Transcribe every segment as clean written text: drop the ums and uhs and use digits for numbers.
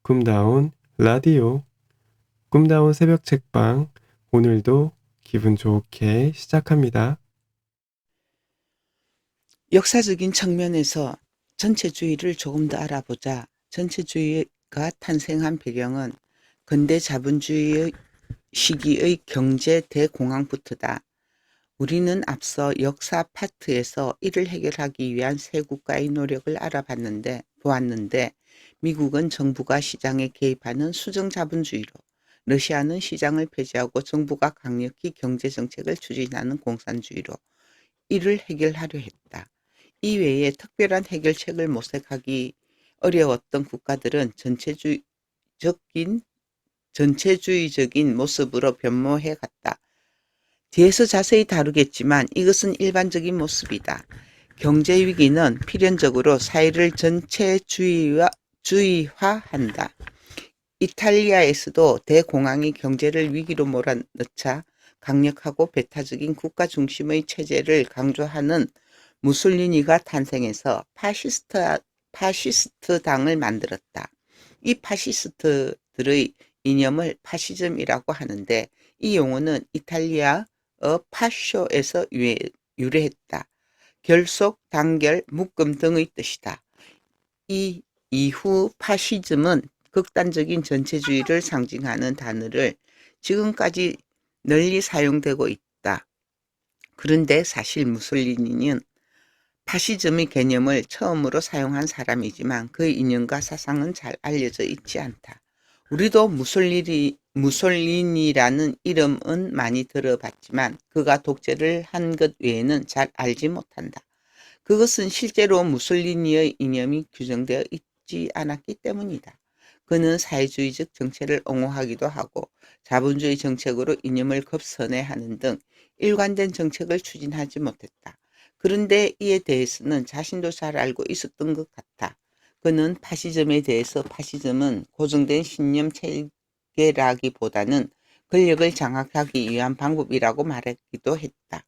꿈다운 라디오, 꿈다운 새벽 책방, 오늘도 기분 좋게 시작합니다. 역사적인 측면에서 전체주의를 조금 더 알아보자. 전체주의가 탄생한 배경은 근대 자본주의 시기의 경제 대공황부터다. 우리는 앞서 역사 파트에서 이를 해결하기 위한 세 국가의 노력을 보았는데 미국은 정부가 시장에 개입하는 수정 자본주의로, 러시아는 시장을 폐지하고 정부가 강력히 경제 정책을 추진하는 공산주의로 이를 해결하려 했다. 이외에 특별한 해결책을 모색하기 어려웠던 국가들은 전체주의적인 모습으로 변모해 갔다. 뒤에서 자세히 다루겠지만 이것은 일반적인 모습이다. 경제 위기는 필연적으로 사회를 전체주의화한다. 이탈리아에서도 대공황이 경제를 위기로 몰아넣자 강력하고 배타적인 국가 중심의 체제를 강조하는 무솔리니가 탄생해서 파시스트 당을 만들었다. 이 파시스트들의 이념을 파시즘이라고 하는데 이 용어는 이탈리아어 파쇼에서 유래했다. 결속, 단결, 묶음 등의 뜻이다. 이 이후 파시즘은 극단적인 전체주의를 상징하는 단어를 지금까지 널리 사용되고 있다. 그런데 사실 무솔리니는 파시즘의 개념을 처음으로 사용한 사람이지만 그의 이념과 사상은 잘 알려져 있지 않다. 우리도 무솔리니라는 이름은 많이 들어봤지만 그가 독재를 한 것 외에는 잘 알지 못한다. 그것은 실제로 무솔리니의 이념이 규정되어 있지 않았기 때문이다. 그는 사회주의적 정책을 옹호하기도 하고 자본주의 정책으로 이념을 급선회하는 등 일관된 정책을 추진하지 못했다. 그런데 이에 대해서는 자신도 잘 알고 있었던 것 같아. 그는 파시즘에 대해서 파시즘은 고정된 신념 체계라기보다는 권력을 장악하기 위한 방법이라고 말하기도 했다.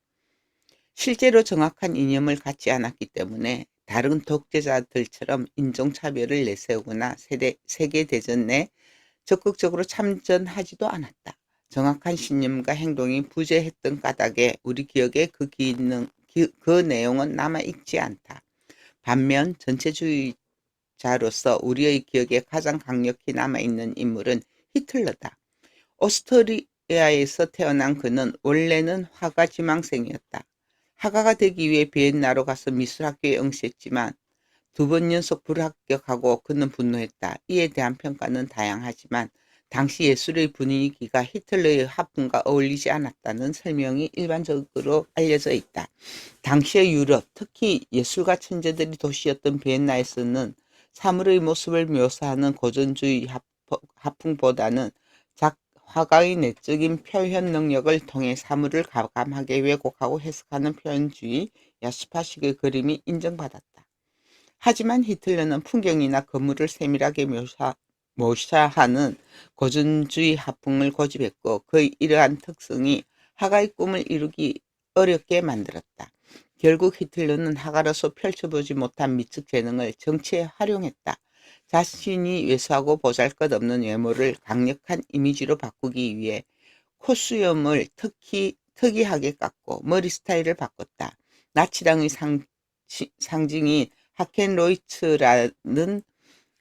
실제로 정확한 이념을 갖지 않았기 때문에 다른 독재자들처럼 인종차별을 내세우거나 세계대전 내 적극적으로 참전하지도 않았다. 정확한 신념과 행동이 부재했던 까닭에 우리 기억에 그 내용은 남아있지 않다. 반면 전체주의자로서 우리의 기억에 가장 강력히 남아있는 인물은 히틀러다. 오스트리아에서 태어난 그는 원래는 화가 지망생이었다. 화가가 되기 위해 비엔나로 가서 미술학교에 응시했지만 2번 연속 불합격하고 그는 분노했다. 이에 대한 평가는 다양하지만 당시 예술의 분위기가 히틀러의 화풍과 어울리지 않았다는 설명이 일반적으로 알려져 있다. 당시의 유럽, 특히 예술가 천재들이 도시였던 비엔나에서는 사물의 모습을 묘사하는 고전주의 화풍보다는 화가의 내적인 표현 능력을 통해 사물을 가감하게 왜곡하고 해석하는 표현주의, 야스파식의 그림이 인정받았다. 하지만 히틀러는 풍경이나 건물을 세밀하게 묘사하는 고전주의 화풍을 고집했고 그의 이러한 특성이 화가의 꿈을 이루기 어렵게 만들었다. 결국 히틀러는 화가로서 펼쳐보지 못한 미적 재능을 정치에 활용했다. 자신이 왜소하고 보잘것없는 외모를 강력한 이미지로 바꾸기 위해 콧수염을 특이하게 깎고 머리 스타일을 바꿨다. 나치당의 상징인 하켄로이츠라는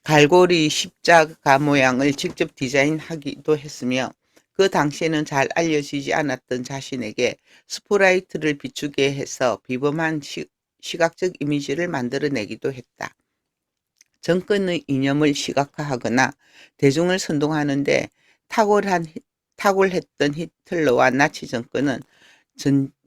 갈고리 십자가 모양을 직접 디자인하기도 했으며 그 당시에는 잘 알려지지 않았던 자신에게 스포라이트를 비추게 해서 비범한 시각적 이미지를 만들어내기도 했다. 정권의 이념을 시각화하거나 대중을 선동하는데 탁월했던 히틀러와 나치 정권은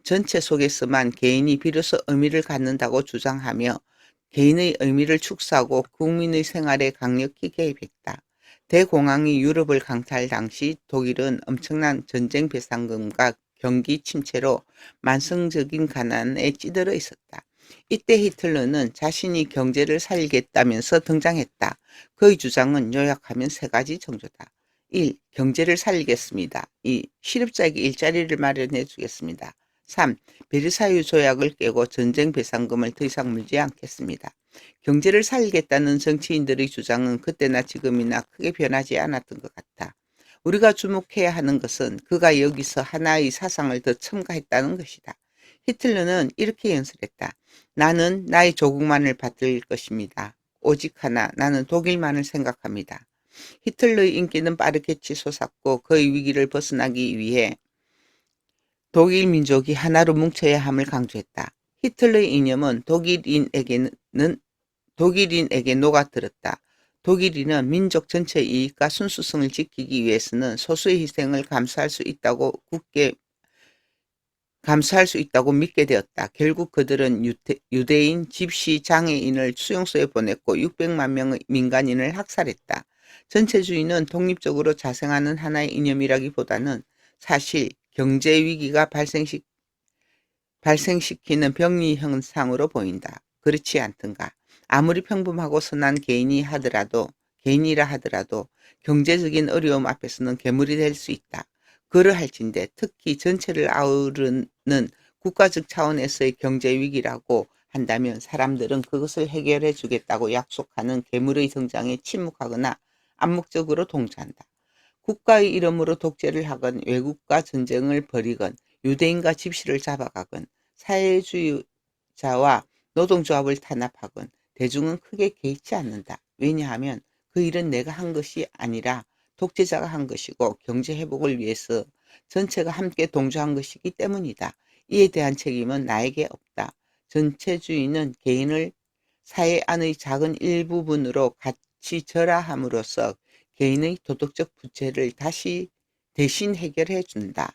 전체 속에서만 개인이 비로소 의미를 갖는다고 주장하며 개인의 의미를 축소하고 국민의 생활에 강력히 개입했다. 대공황이 유럽을 강타할 당시 독일은 엄청난 전쟁 배상금과 경기 침체로 만성적인 가난에 찌들어 있었다. 이때 히틀러는 자신이 경제를 살리겠다면서 등장했다. 그의 주장은 요약하면 세 가지 정도다. 1. 경제를 살리겠습니다. 2. 실업자에게 일자리를 마련해 주겠습니다. 3. 베르사유 조약을 깨고 전쟁 배상금을 더 이상 물지 않겠습니다. 경제를 살리겠다는 정치인들의 주장은 그때나 지금이나 크게 변하지 않았던 것 같아. 우리가 주목해야 하는 것은 그가 여기서 하나의 사상을 더 첨가했다는 것이다. 히틀러는 이렇게 연설했다. 나는 나의 조국만을 받들 것입니다. 오직 하나, 나는 독일만을 생각합니다. 히틀러의 인기는 빠르게 치솟았고 그의 위기를 벗어나기 위해 독일 민족이 하나로 뭉쳐야 함을 강조했다. 히틀러의 이념은 독일인에게 녹아들었다. 독일인은 민족 전체의 이익과 순수성을 지키기 위해서는 소수의 희생을 감수할 수 있다고 믿게 되었다. 결국 그들은 유대인, 집시, 장애인을 수용소에 보냈고 600만 명의 민간인을 학살했다. 전체주의는 독립적으로 자생하는 하나의 이념이라기보다는 사실 경제 위기가 발생시키는 병리 현상으로 보인다. 그렇지 않던가? 아무리 평범하고 선한 개인이라 하더라도 경제적인 어려움 앞에서는 괴물이 될 수 있다. 그러할진대 특히 전체를 아우르는 국가적 차원에서의 경제 위기라고 한다면 사람들은 그것을 해결해 주겠다고 약속하는 괴물의 등장에 침묵하거나 암묵적으로 동조한다. 국가의 이름으로 독재를 하건 외국과 전쟁을 벌이건 유대인과 집시를 잡아가건 사회주의자와 노동조합을 탄압하건 대중은 크게 개의치 않는다. 왜냐하면 그 일은 내가 한 것이 아니라 독재자가 한 것이고 경제 회복을 위해서 전체가 함께 동조한 것이기 때문이다. 이에 대한 책임은 나에게 없다. 전체주의는 개인을 사회 안의 작은 일부분으로 같이 절하함으로써 개인의 도덕적 부채를 대신 해결해 준다.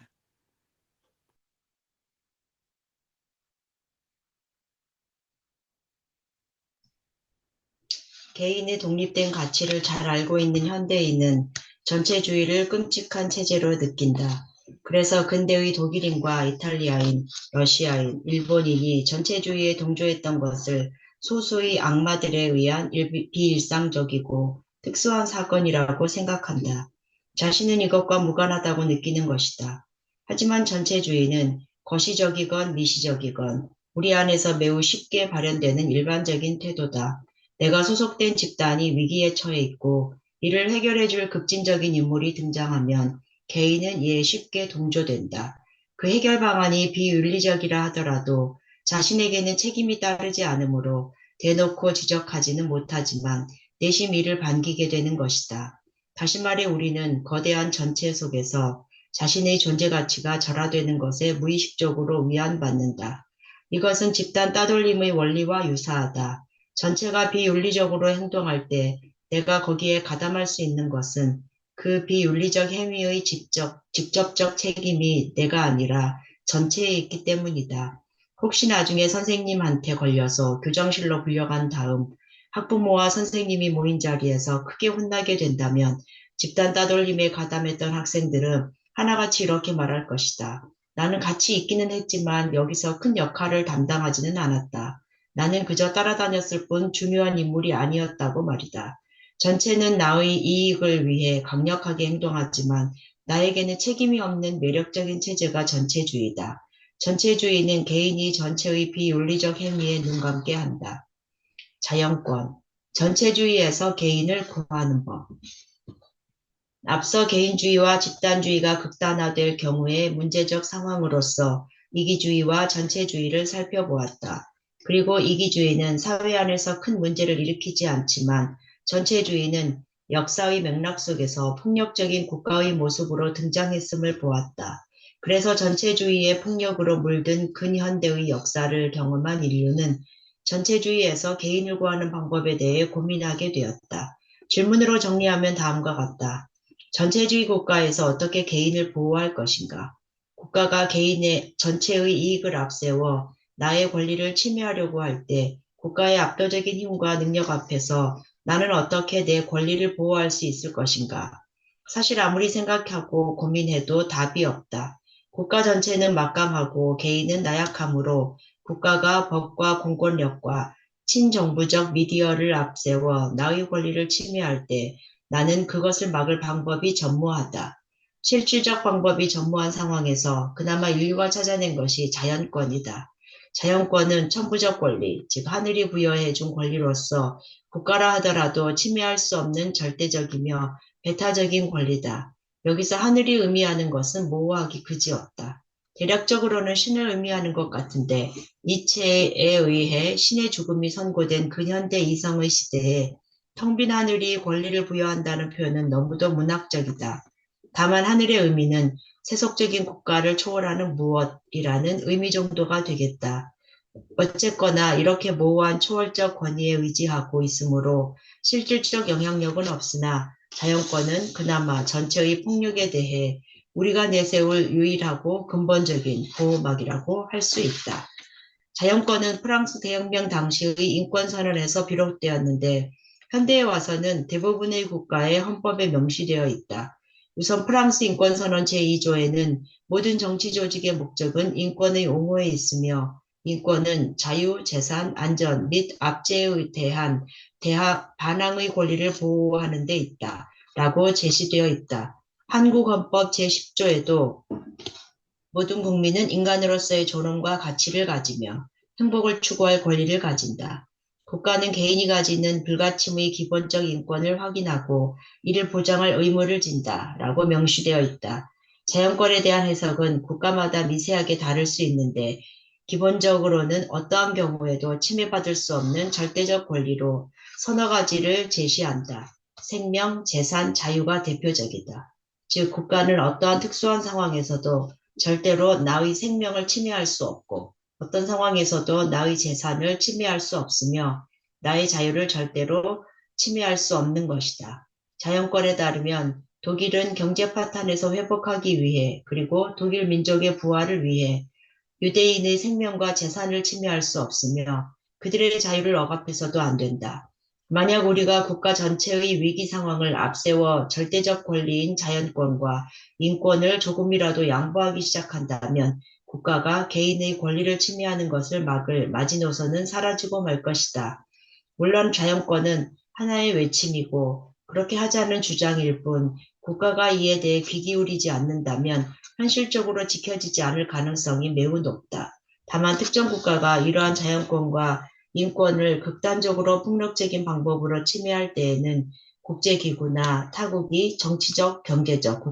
개인의 독립된 가치를 잘 알고 있는 현대인은 전체주의를 끔찍한 체제로 느낀다. 그래서 근대의 독일인과 이탈리아인, 러시아인, 일본인이 전체주의에 동조했던 것을 소수의 악마들에 의한 비일상적이고 특수한 사건이라고 생각한다. 자신은 이것과 무관하다고 느끼는 것이다. 하지만 전체주의는 거시적이건 미시적이건 우리 안에서 매우 쉽게 발현되는 일반적인 태도다. 내가 소속된 집단이 위기에 처해 있고 이를 해결해 줄 급진적인 인물이 등장하면 개인은 이에 쉽게 동조된다. 그 해결 방안이 비윤리적이라 하더라도 자신에게는 책임이 따르지 않으므로 대놓고 지적하지는 못하지만 내심 이를 반기게 되는 것이다. 다시 말해 우리는 거대한 전체 속에서 자신의 존재 가치가 절하되는 것에 무의식적으로 위안받는다. 이것은 집단 따돌림의 원리와 유사하다. 전체가 비윤리적으로 행동할 때 내가 거기에 가담할 수 있는 것은 그 비윤리적 행위의 직접적 책임이 내가 아니라 전체에 있기 때문이다. 혹시 나중에 선생님한테 걸려서 교장실로 불려간 다음 학부모와 선생님이 모인 자리에서 크게 혼나게 된다면 집단 따돌림에 가담했던 학생들은 하나같이 이렇게 말할 것이다. 나는 같이 있기는 했지만 여기서 큰 역할을 담당하지는 않았다. 나는 그저 따라다녔을 뿐 중요한 인물이 아니었다고 말이다. 전체는 나의 이익을 위해 강력하게 행동하지만 나에게는 책임이 없는 매력적인 체제가 전체주의다. 전체주의는 개인이 전체의 비윤리적 행위에 눈 감게 한다. 자연권. 전체주의에서 개인을 구하는 법. 앞서 개인주의와 집단주의가 극단화될 경우의 문제적 상황으로서 이기주의와 전체주의를 살펴보았다. 그리고 이기주의는 사회 안에서 큰 문제를 일으키지 않지만 전체주의는 역사의 맥락 속에서 폭력적인 국가의 모습으로 등장했음을 보았다. 그래서 전체주의의 폭력으로 물든 근현대의 역사를 경험한 인류는 전체주의에서 개인을 구하는 방법에 대해 고민하게 되었다. 질문으로 정리하면 다음과 같다. 전체주의 국가에서 어떻게 개인을 보호할 것인가? 국가가 개인의 전체의 이익을 앞세워 나의 권리를 침해하려고 할 때 국가의 압도적인 힘과 능력 앞에서 나는 어떻게 내 권리를 보호할 수 있을 것인가? 사실 아무리 생각하고 고민해도 답이 없다. 국가 전체는 막강하고 개인은 나약하므로 국가가 법과 공권력과 친정부적 미디어를 앞세워 나의 권리를 침해할 때 나는 그것을 막을 방법이 전무하다. 실질적 방법이 전무한 상황에서 그나마 인류가 찾아낸 것이 자연권이다. 자연권은 천부적 권리, 즉 하늘이 부여해 준 권리로서 국가라 하더라도 침해할 수 없는 절대적이며 배타적인 권리다. 여기서 하늘이 의미하는 것은 모호하기 그지없다. 대략적으로는 신을 의미하는 것 같은데 니체에 의해 신의 죽음이 선고된 근현대 이성의 시대에 텅 빈 하늘이 권리를 부여한다는 표현은 너무도 문학적이다. 다만 하늘의 의미는 세속적인 국가를 초월하는 무엇이라는 의미 정도가 되겠다. 어쨌거나 이렇게 모호한 초월적 권위에 의지하고 있으므로 실질적 영향력은 없으나 자연권은 그나마 전체의 폭력에 대해 우리가 내세울 유일하고 근본적인 보호막이라고 할 수 있다. 자연권은 프랑스 대혁명 당시의 인권선언에서 비롯되었는데 현대에 와서는 대부분의 국가의 헌법에 명시되어 있다. 우선 프랑스 인권선언 제2조에는 모든 정치 조직의 목적은 인권의 옹호에 있으며 인권은 자유, 재산, 안전 및 압제에 대한 반항의 권리를 보호하는 데 있다. 라고 제시되어 있다. 한국 헌법 제10조에도 모든 국민은 인간으로서의 존엄과 가치를 가지며 행복을 추구할 권리를 가진다. 국가는 개인이 가지는 불가침의 기본적 인권을 확인하고 이를 보장할 의무를 진다. 라고 명시되어 있다. 자연권에 대한 해석은 국가마다 미세하게 다를 수 있는데 기본적으로는 어떠한 경우에도 침해받을 수 없는 절대적 권리로 서너 가지를 제시한다. 생명, 재산, 자유가 대표적이다. 즉 국가는 어떠한 특수한 상황에서도 절대로 나의 생명을 침해할 수 없고 어떤 상황에서도 나의 재산을 침해할 수 없으며 나의 자유를 절대로 침해할 수 없는 것이다. 자연권에 따르면 독일은 경제 파탄에서 회복하기 위해 그리고 독일 민족의 부활을 위해 유대인의 생명과 재산을 침해할 수 없으며 그들의 자유를 억압해서도 안 된다. 만약 우리가 국가 전체의 위기 상황을 앞세워 절대적 권리인 자연권과 인권을 조금이라도 양보하기 시작한다면 국가가 개인의 권리를 침해하는 것을 막을 마지노선은 사라지고 말 것이다. 물론 자연권은 하나의 외침이고 그렇게 하자는 주장일 뿐 국가가 이에 대해 귀 기울이지 않는다면 현실적으로 지켜지지 않을 가능성이 매우 높다. 다만 특정 국가가 이러한 자연권과 인권을 극단적으로 폭력적인 방법으로 침해할 때에는 국제기구나 타국이 정치적, 경제적,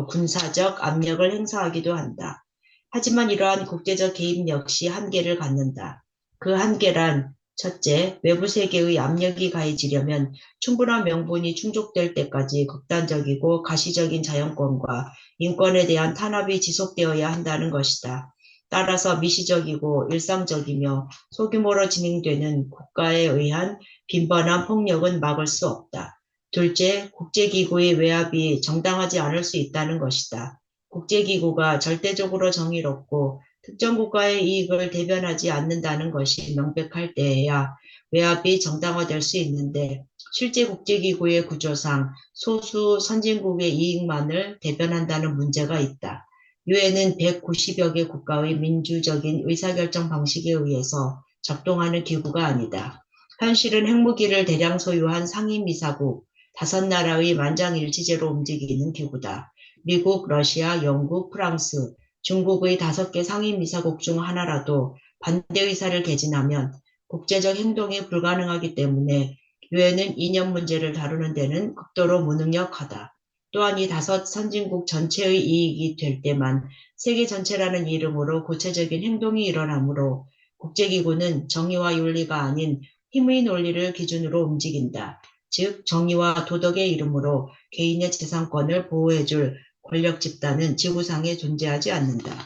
군사적 압력을 행사하기도 한다. 하지만 이러한 국제적 개입 역시 한계를 갖는다. 그 한계란 첫째, 외부 세계의 압력이 가해지려면 충분한 명분이 충족될 때까지 극단적이고 가시적인 자연권과 인권에 대한 탄압이 지속되어야 한다는 것이다. 따라서 미시적이고 일상적이며 소규모로 진행되는 국가에 의한 빈번한 폭력은 막을 수 없다. 둘째, 국제기구의 외압이 정당하지 않을 수 있다는 것이다. 국제기구가 절대적으로 정의롭고 특정 국가의 이익을 대변하지 않는다는 것이 명백할 때에야 외압이 정당화될 수 있는데 실제 국제기구의 구조상 소수 선진국의 이익만을 대변한다는 문제가 있다. 유엔은 190여 개 국가의 민주적인 의사결정 방식에 의해서 작동하는 기구가 아니다. 현실은 핵무기를 대량 소유한 상임이사국 5나라의 만장일치제로 움직이는 기구다. 미국, 러시아, 영국, 프랑스, 중국의 5개 상임이사국 중 하나라도 반대 의사를 개진하면 국제적 행동이 불가능하기 때문에 유엔은 이념 문제를 다루는 데는 극도로 무능력하다. 또한 이 5 선진국 전체의 이익이 될 때만 세계 전체라는 이름으로 구체적인 행동이 일어나므로 국제기구는 정의와 윤리가 아닌 힘의 논리를 기준으로 움직인다. 즉 정의와 도덕의 이름으로 개인의 재산권을 보호해줄 권력 집단은 지구상에 존재하지 않는다.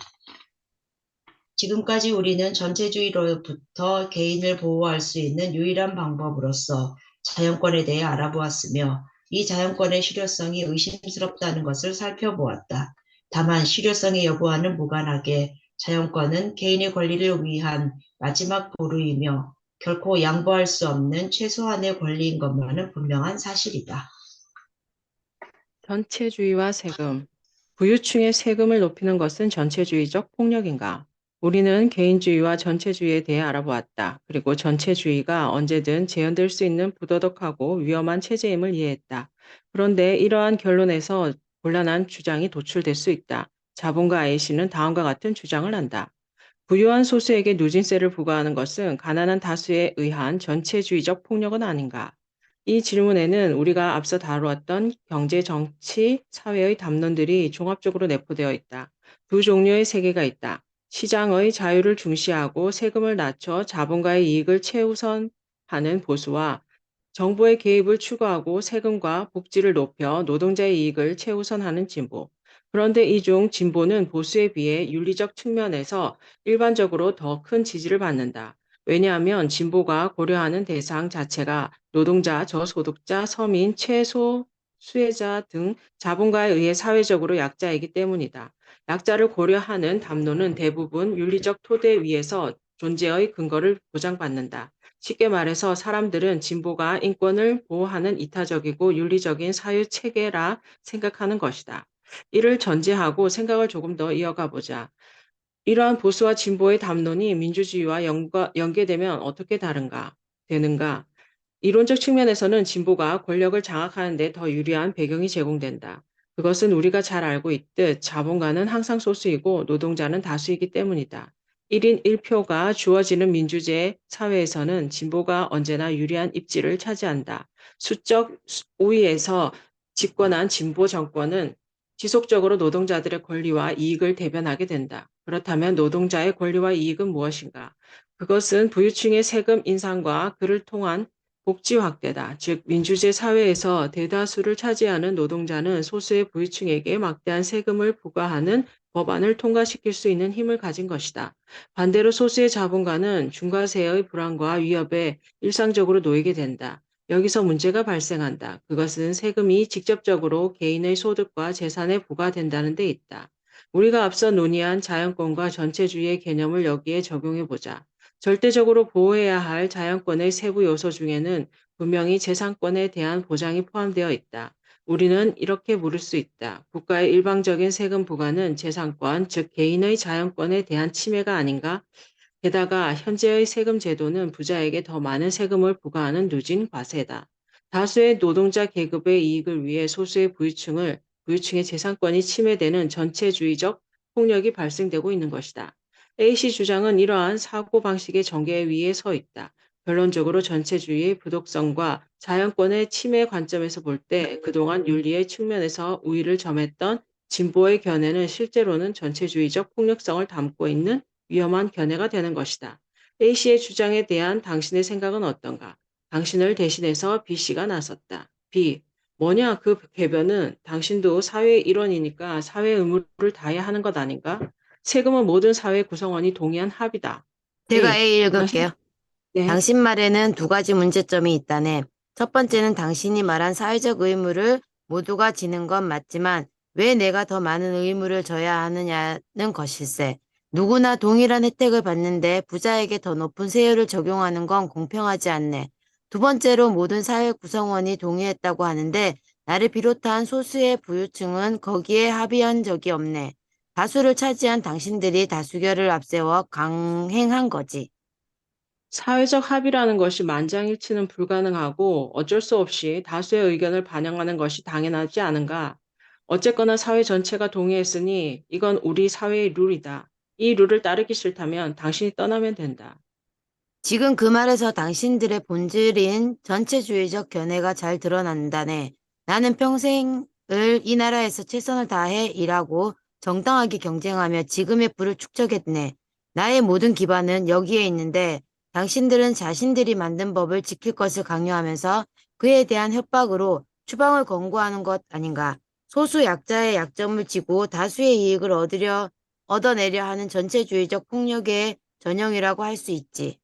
지금까지 우리는 전체주의로부터 개인을 보호할 수 있는 유일한 방법으로서 자연권에 대해 알아보았으며 이 자연권의 실효성이 의심스럽다는 것을 살펴보았다. 다만 실효성의 여부와는 무관하게 자연권은 개인의 권리를 위한 마지막 보루이며 결코 양보할 수 없는 최소한의 권리인 것만은 분명한 사실이다. 전체주의와 세금. 부유층의 세금을 높이는 것은 전체주의적 폭력인가? 우리는 개인주의와 전체주의에 대해 알아보았다. 그리고 전체주의가 언제든 재현될 수 있는 부도덕하고 위험한 체제임을 이해했다. 그런데 이러한 결론에서 곤란한 주장이 도출될 수 있다. 자본가 A씨는 다음과 같은 주장을 한다. 부유한 소수에게 누진세를 부과하는 것은 가난한 다수에 의한 전체주의적 폭력은 아닌가? 이 질문에는 우리가 앞서 다루었던 경제, 정치, 사회의 담론들이 종합적으로 내포되어 있다. 두 종류의 세계가 있다. 시장의 자유를 중시하고 세금을 낮춰 자본가의 이익을 최우선하는 보수와 정부의 개입을 추구하고 세금과 복지를 높여 노동자의 이익을 최우선하는 진보. 그런데 이 중 진보는 보수에 비해 윤리적 측면에서 일반적으로 더 큰 지지를 받는다. 왜냐하면 진보가 고려하는 대상 자체가 노동자, 저소득자, 서민, 최소 수혜자 등 자본가에 의해 사회적으로 약자이기 때문이다. 약자를 고려하는 담론은 대부분 윤리적 토대 위에서 존재의 근거를 보장받는다. 쉽게 말해서 사람들은 진보가 인권을 보호하는 이타적이고 윤리적인 사회 체계라 생각하는 것이다. 이를 전제하고 생각을 조금 더 이어가 보자. 이러한 보수와 진보의 담론이 민주주의와 연계되면 어떻게 되는가? 이론적 측면에서는 진보가 권력을 장악하는 데 더 유리한 배경이 제공된다. 그것은 우리가 잘 알고 있듯 자본가는 항상 소수이고 노동자는 다수이기 때문이다. 1인 1표가 주어지는 민주제 사회에서는 진보가 언제나 유리한 입지를 차지한다. 수적 우위에서 집권한 진보 정권은 지속적으로 노동자들의 권리와 이익을 대변하게 된다. 그렇다면 노동자의 권리와 이익은 무엇인가? 그것은 부유층의 세금 인상과 그를 통한 복지 확대다. 즉, 민주주의 사회에서 대다수를 차지하는 노동자는 소수의 부유층에게 막대한 세금을 부과하는 법안을 통과시킬 수 있는 힘을 가진 것이다. 반대로 소수의 자본가는 중과세의 불안과 위협에 일상적으로 놓이게 된다. 여기서 문제가 발생한다. 그것은 세금이 직접적으로 개인의 소득과 재산에 부과된다는 데 있다. 우리가 앞서 논의한 자연권과 전체주의의 개념을 여기에 적용해 보자. 절대적으로 보호해야 할 자연권의 세부 요소 중에는 분명히 재산권에 대한 보장이 포함되어 있다. 우리는 이렇게 물을 수 있다. 국가의 일방적인 세금 부과는 재산권, 즉 개인의 자연권에 대한 침해가 아닌가? 게다가 현재의 세금 제도는 부자에게 더 많은 세금을 부과하는 누진 과세다. 다수의 노동자 계급의 이익을 위해 소수의 부유층의 재산권이 침해되는 전체주의적 폭력이 발생되고 있는 것이다. A씨 주장은 이러한 사고방식의 전개 위에 서 있다. 결론적으로 전체주의의 부독성과 자연권의 침해 관점에서 볼 때 그동안 윤리의 측면에서 우위를 점했던 진보의 견해는 실제로는 전체주의적 폭력성을 담고 있는 위험한 견해가 되는 것이다. A씨의 주장에 대한 당신의 생각은 어떤가? 당신을 대신해서 B씨가 나섰다. B. 뭐냐 그 궤변은 당신도 사회의 일원이니까 사회 의무를 다해야 하는 것 아닌가? 세금은 모든 사회 구성원이 동의한 합의다. 제가 A. A 당신, 읽을게요. 네. 당신 말에는 두 가지 문제점이 있다네. 첫 번째는 당신이 말한 사회적 의무를 모두가 지는 건 맞지만 왜 내가 더 많은 의무를 져야 하느냐는 것일세. 누구나 동일한 혜택을 받는데 부자에게 더 높은 세율을 적용하는 건 공평하지 않네. 두 번째로 모든 사회 구성원이 동의했다고 하는데 나를 비롯한 소수의 부유층은 거기에 합의한 적이 없네. 다수를 차지한 당신들이 다수결을 앞세워 강행한 거지. 사회적 합의라는 것이 만장일치는 불가능하고 어쩔 수 없이 다수의 의견을 반영하는 것이 당연하지 않은가? 어쨌거나 사회 전체가 동의했으니 이건 우리 사회의 룰이다. 이 룰을 따르기 싫다면 당신이 떠나면 된다. 지금 그 말에서 당신들의 본질인 전체주의적 견해가 잘 드러난다네. 나는 평생을 이 나라에서 최선을 다해 일하고 정당하게 경쟁하며 지금의 부를 축적했네. 나의 모든 기반은 여기에 있는데 당신들은 자신들이 만든 법을 지킬 것을 강요하면서 그에 대한 협박으로 추방을 권고하는 것 아닌가. 소수 약자의 약점을 쥐고 다수의 이익을 얻어내려 하는 전체주의적 폭력의 전형이라고 할 수 있지.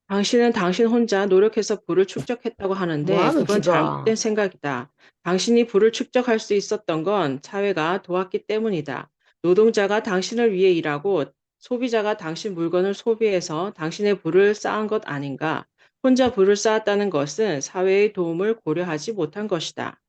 당신은 당신 혼자 노력해서 부를 축적했다고 하는데 뭐하노, 그건 지가? 잘못된 생각이다. 당신이 부를 축적할 수 있었던 건 사회가 도왔기 때문이다. 노동자가 당신을 위해 일하고 소비자가 당신 물건을 소비해서 당신의 부를 쌓은 것 아닌가? 혼자 부를 쌓았다는 것은 사회의 도움을 고려하지 못한 것이다.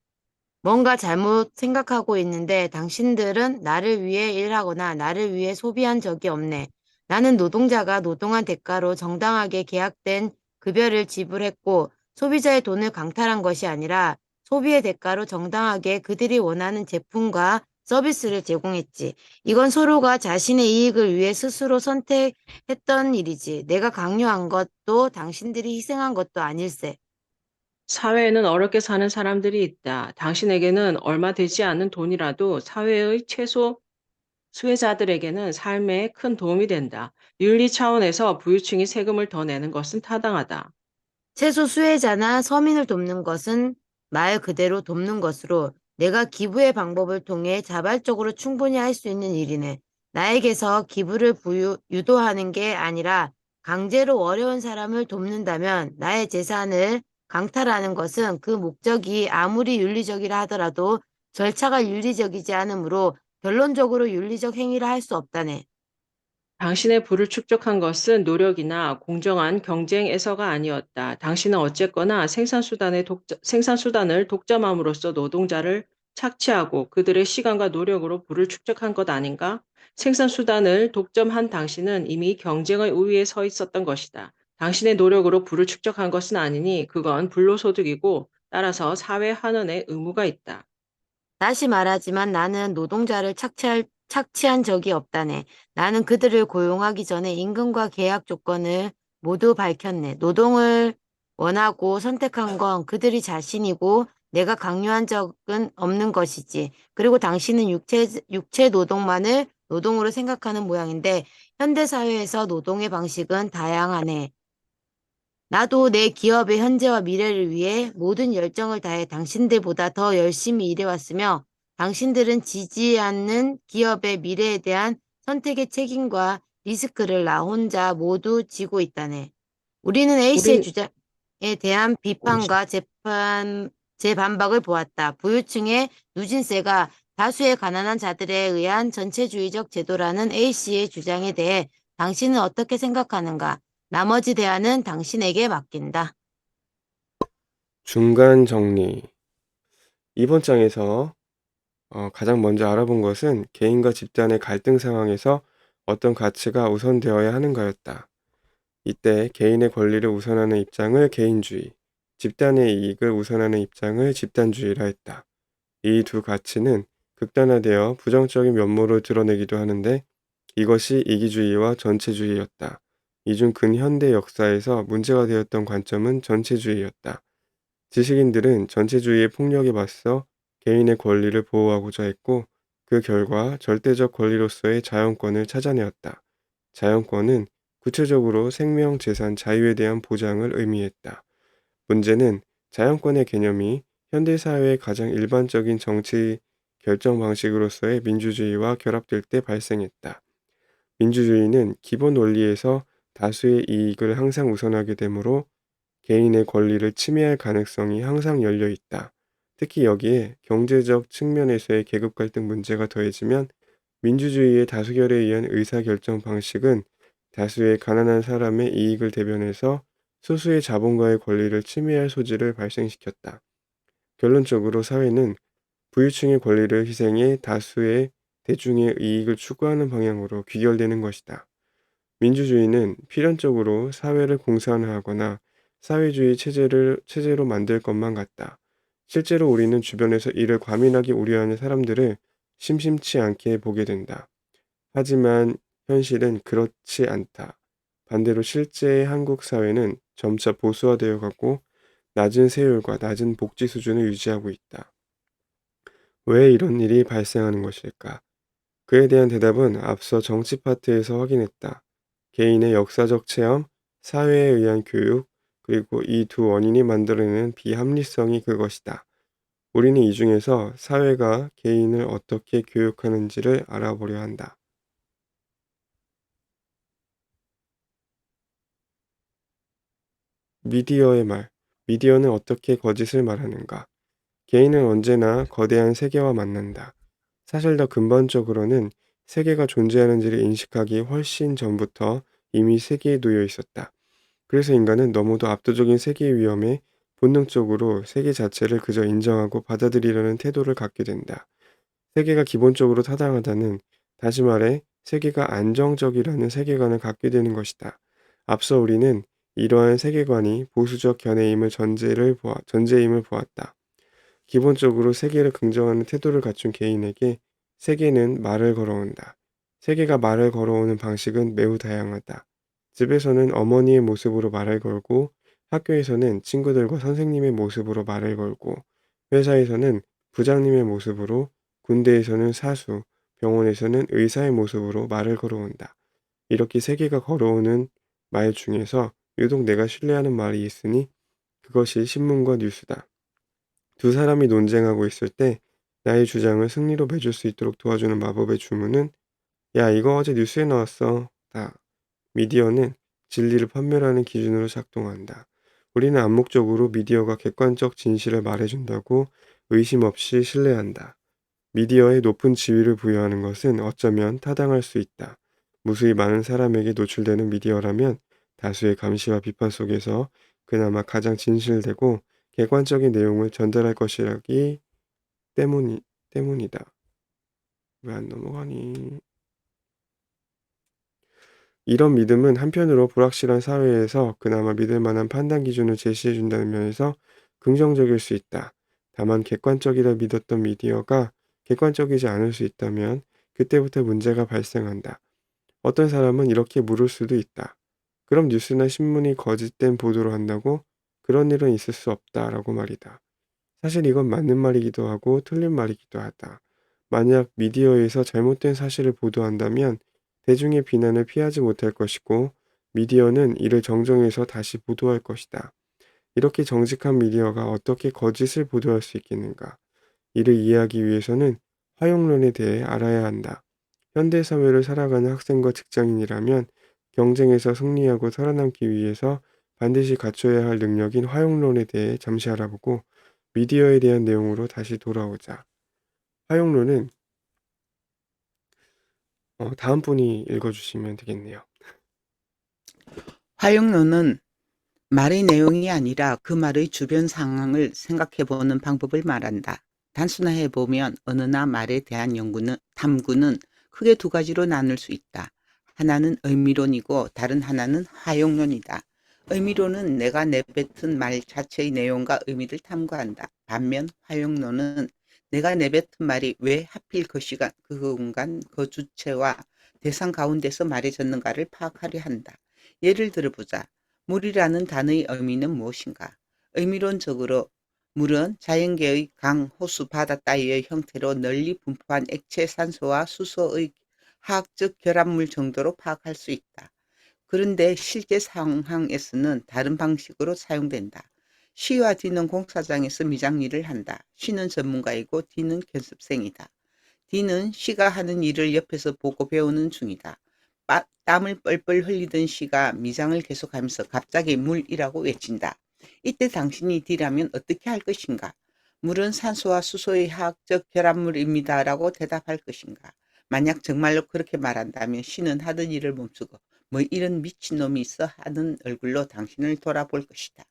뭔가 잘못 생각하고 있는데 당신들은 나를 위해 일하거나 나를 위해 소비한 적이 없네. 나는 노동자가 노동한 대가로 정당하게 계약된 급여를 지불했고 소비자의 돈을 강탈한 것이 아니라 소비의 대가로 정당하게 그들이 원하는 제품과 서비스를 제공했지. 이건 서로가 자신의 이익을 위해 스스로 선택했던 일이지. 내가 강요한 것도 당신들이 희생한 것도 아닐세. 사회에는 어렵게 사는 사람들이 있다. 당신에게는 얼마 되지 않는 돈이라도 사회의 최소 수혜자들에게는 삶에 큰 도움이 된다. 윤리 차원에서 부유층이 세금을 더 내는 것은 타당하다. 최소 수혜자나 서민을 돕는 것은 말 그대로 돕는 것으로 내가 기부의 방법을 통해 자발적으로 충분히 할 수 있는 일이네. 나에게서 기부를 유도하는 게 아니라 강제로 어려운 사람을 돕는다면 나의 재산을 강탈하는 것은 그 목적이 아무리 윤리적이라 하더라도 절차가 윤리적이지 않으므로 결론적으로 윤리적 행위를 할 수 없다네. 당신의 부를 축적한 것은 노력이나 공정한 경쟁에서가 아니었다. 당신은 어쨌거나 생산수단을 독점함으로써 노동자를 착취하고 그들의 시간과 노력으로 부를 축적한 것 아닌가? 생산수단을 독점한 당신은 이미 경쟁의 우위에 서 있었던 것이다. 당신의 노력으로 부를 축적한 것은 아니니 그건 불로소득이고 따라서 사회 환원의 의무가 있다. 다시 말하지만 나는 노동자를 착취한 적이 없다네. 나는 그들을 고용하기 전에 임금과 계약 조건을 모두 밝혔네. 노동을 원하고 선택한 건 그들이 자신이고 내가 강요한 적은 없는 것이지. 그리고 당신은 육체 노동만을 노동으로 생각하는 모양인데 현대 사회에서 노동의 방식은 다양하네. 나도 내 기업의 현재와 미래를 위해 모든 열정을 다해 당신들보다 더 열심히 일해왔으며 당신들은 지지 않는 기업의 미래에 대한 선택의 책임과 리스크를 나 혼자 모두 지고 있다네. 우리는 A씨의 우린 주장에 대한 비판과 재반박을 보았다. 부유층의 누진세가 다수의 가난한 자들에 의한 전체주의적 제도라는 A씨의 주장에 대해 당신은 어떻게 생각하는가? 나머지 대화는 당신에게 맡긴다. 중간 정리. 이번 장에서 가장 먼저 알아본 것은 개인과 집단의 갈등 상황에서 어떤 가치가 우선되어야 하는가였다. 이때 개인의 권리를 우선하는 입장을 개인주의, 집단의 이익을 우선하는 입장을 집단주의라 했다. 이 두 가치는 극단화되어 부정적인 면모를 드러내기도 하는데 이것이 이기주의와 전체주의였다. 이 중 근현대 역사에서 문제가 되었던 관점은 전체주의였다. 지식인들은 전체주의의 폭력에 맞서 개인의 권리를 보호하고자 했고 그 결과 절대적 권리로서의 자연권을 찾아내었다. 자연권은 구체적으로 생명, 재산, 자유에 대한 보장을 의미했다. 문제는 자연권의 개념이 현대사회의 가장 일반적인 정치 결정 방식으로서의 민주주의와 결합될 때 발생했다. 민주주의는 기본 원리에서 다수의 이익을 항상 우선하게 되므로 개인의 권리를 침해할 가능성이 항상 열려 있다. 특히 여기에 경제적 측면에서의 계급 갈등 문제가 더해지면 민주주의의 다수결에 의한 의사결정 방식은 다수의 가난한 사람의 이익을 대변해서 소수의 자본가의 권리를 침해할 소지를 발생시켰다. 결론적으로 사회는 부유층의 권리를 희생해 다수의 대중의 이익을 추구하는 방향으로 귀결되는 것이다. 민주주의는 필연적으로 사회를 공산화하거나 사회주의 체제로 만들 것만 같다. 실제로 우리는 주변에서 이를 과민하게 우려하는 사람들을 심심치 않게 보게 된다. 하지만 현실은 그렇지 않다. 반대로 실제의 한국 사회는 점차 보수화되어 가고 낮은 세율과 낮은 복지 수준을 유지하고 있다. 왜 이런 일이 발생하는 것일까? 그에 대한 대답은 앞서 정치 파트에서 확인했다. 개인의 역사적 체험, 사회에 의한 교육, 그리고 이 두 원인이 만들어내는 비합리성이 그것이다. 우리는 이 중에서 사회가 개인을 어떻게 교육하는지를 알아보려 한다. 미디어의 말. 미디어는 어떻게 거짓을 말하는가? 개인은 언제나 거대한 세계와 만난다. 사실 더 근본적으로는 세계가 존재하는지를 인식하기 훨씬 전부터 이미 세계에 놓여 있었다. 그래서 인간은 너무도 압도적인 세계의 위험에 본능적으로 세계 자체를 그저 인정하고 받아들이려는 태도를 갖게 된다. 세계가 기본적으로 타당하다는, 다시 말해 세계가 안정적이라는 세계관을 갖게 되는 것이다. 앞서 우리는 이러한 세계관이 보수적 견해임을 전제임을 보았다. 기본적으로 세계를 긍정하는 태도를 갖춘 개인에게 세계는 말을 걸어온다. 세계가 말을 걸어오는 방식은 매우 다양하다. 집에서는 어머니의 모습으로 말을 걸고, 학교에서는 친구들과 선생님의 모습으로 말을 걸고, 회사에서는 부장님의 모습으로, 군대에서는 사수, 병원에서는 의사의 모습으로 말을 걸어온다. 이렇게 세계가 걸어오는 말 중에서 유독 내가 신뢰하는 말이 있으니 그것이 신문과 뉴스다. 두 사람이 논쟁하고 있을 때 나의 주장을 승리로 맺을 수 있도록 도와주는 마법의 주문은 야, 이거 어제 뉴스에 나왔어. 다. 미디어는 진리를 판별하는 기준으로 작동한다. 우리는 암묵적으로 미디어가 객관적 진실을 말해준다고 의심 없이 신뢰한다. 미디어에 높은 지위를 부여하는 것은 어쩌면 타당할 수 있다. 무수히 많은 사람에게 노출되는 미디어라면 다수의 감시와 비판 속에서 그나마 가장 진실되고 객관적인 내용을 전달할 것이라기 때문이다. 왜 안 넘어가니? 이런 믿음은 한편으로 불확실한 사회에서 그나마 믿을 만한 판단 기준을 제시해준다는 면에서 긍정적일 수 있다. 다만 객관적이라 믿었던 미디어가 객관적이지 않을 수 있다면 그때부터 문제가 발생한다. 어떤 사람은 이렇게 물을 수도 있다. 그럼 뉴스나 신문이 거짓된 보도를 한다고? 그런 일은 있을 수 없다라고 말이다. 사실 이건 맞는 말이기도 하고 틀린 말이기도 하다. 만약 미디어에서 잘못된 사실을 보도한다면 대중의 비난을 피하지 못할 것이고 미디어는 이를 정정해서 다시 보도할 것이다. 이렇게 정직한 미디어가 어떻게 거짓을 보도할 수 있겠는가? 이를 이해하기 위해서는 화용론에 대해 알아야 한다. 현대 사회를 살아가는 학생과 직장인이라면 경쟁에서 승리하고 살아남기 위해서 반드시 갖춰야 할 능력인 화용론에 대해 잠시 알아보고 미디어에 대한 내용으로 다시 돌아오자. 화용론은 다음 분이 읽어주시면 되겠네요. 화용론은 말의 내용이 아니라 그 말의 주변 상황을 생각해보는 방법을 말한다. 단순화해보면 언어나 말에 대한 탐구는 크게 두 가지로 나눌 수 있다. 하나는 의미론이고 다른 하나는 화용론이다. 의미론은 내가 내뱉은 말 자체의 내용과 의미를 탐구한다. 반면 화용론은 내가 내뱉은 말이 왜 하필 그 시간, 그 공간, 그 주체와 대상 가운데서 말해졌는가를 파악하려 한다. 예를 들어보자. 물이라는 단어의 의미는 무엇인가? 의미론적으로 물은 자연계의 강, 호수, 바다 따위의 형태로 널리 분포한 액체 산소와 수소의 화학적 결합물 정도로 파악할 수 있다. 그런데 실제 상황에서는 다른 방식으로 사용된다. C와 D는 공사장에서 미장 일을 한다. C는 전문가이고 D는 견습생이다. D는 C가 하는 일을 옆에서 보고 배우는 중이다. 땀을 뻘뻘 흘리던 C가 미장을 계속하면서 갑자기 물이라고 외친다. 이때 당신이 D라면 어떻게 할 것인가? 물은 산소와 수소의 화학적 결합물입니다 라고 대답할 것인가? 만약 정말로 그렇게 말한다면 C는 하던 일을 멈추고 뭐 이런 미친놈이 있어 하는 얼굴로 당신을 돌아볼 것이다.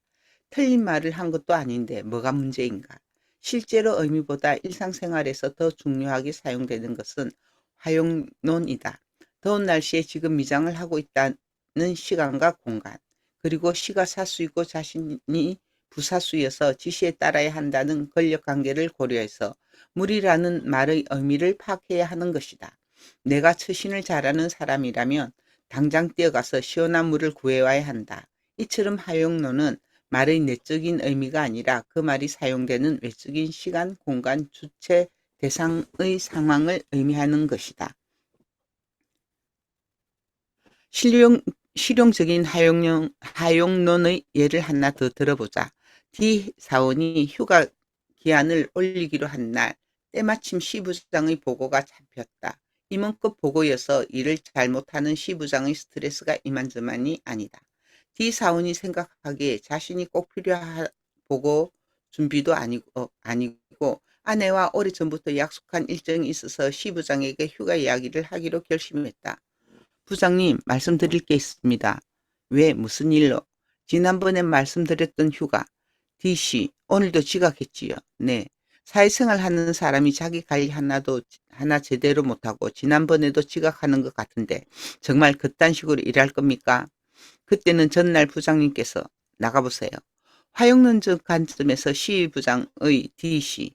틀린 말을 한 것도 아닌데 뭐가 문제인가? 실제로 의미보다 일상생활에서 더 중요하게 사용되는 것은 화용론이다. 더운 날씨에 지금 미장을 하고 있다는 시간과 공간, 그리고 시가 사수이고 자신이 부사수여서 지시에 따라야 한다는 권력관계를 고려해서 물이라는 말의 의미를 파악해야 하는 것이다. 내가 처신을 잘하는 사람이라면 당장 뛰어가서 시원한 물을 구해와야 한다. 이처럼 화용론은 말의 내적인 의미가 아니라 그 말이 사용되는 외적인 시간, 공간, 주체, 대상의 상황을 의미하는 것이다. 실용적인 화용론의 예를 하나 더 들어보자. D 사원이 휴가 기한을 올리기로 한 날, 때마침 C 부장의 보고가 잡혔다. 임원급 보고여서 일을 잘못하는 C 부장의 스트레스가 이만저만이 아니다. D 사원이 생각하기에 자신이 꼭 필요한 보고 준비도 아니고 아내와 오래전부터 약속한 일정이 있어서 C 부장에게 휴가 이야기를 하기로 결심했다. 부장님, 말씀드릴 게 있습니다. 왜, 무슨 일로? 지난번에 말씀드렸던 휴가. D씨, 오늘도 지각했지요. 네. 사회생활 하는 사람이 자기 관리 하나 제대로 못하고 지난번에도 지각하는 것 같은데 정말 그딴 식으로 일할 겁니까? 그때는 전날 부장님께서 나가보세요. 화용론적 관점에서 C 부장의 D씨.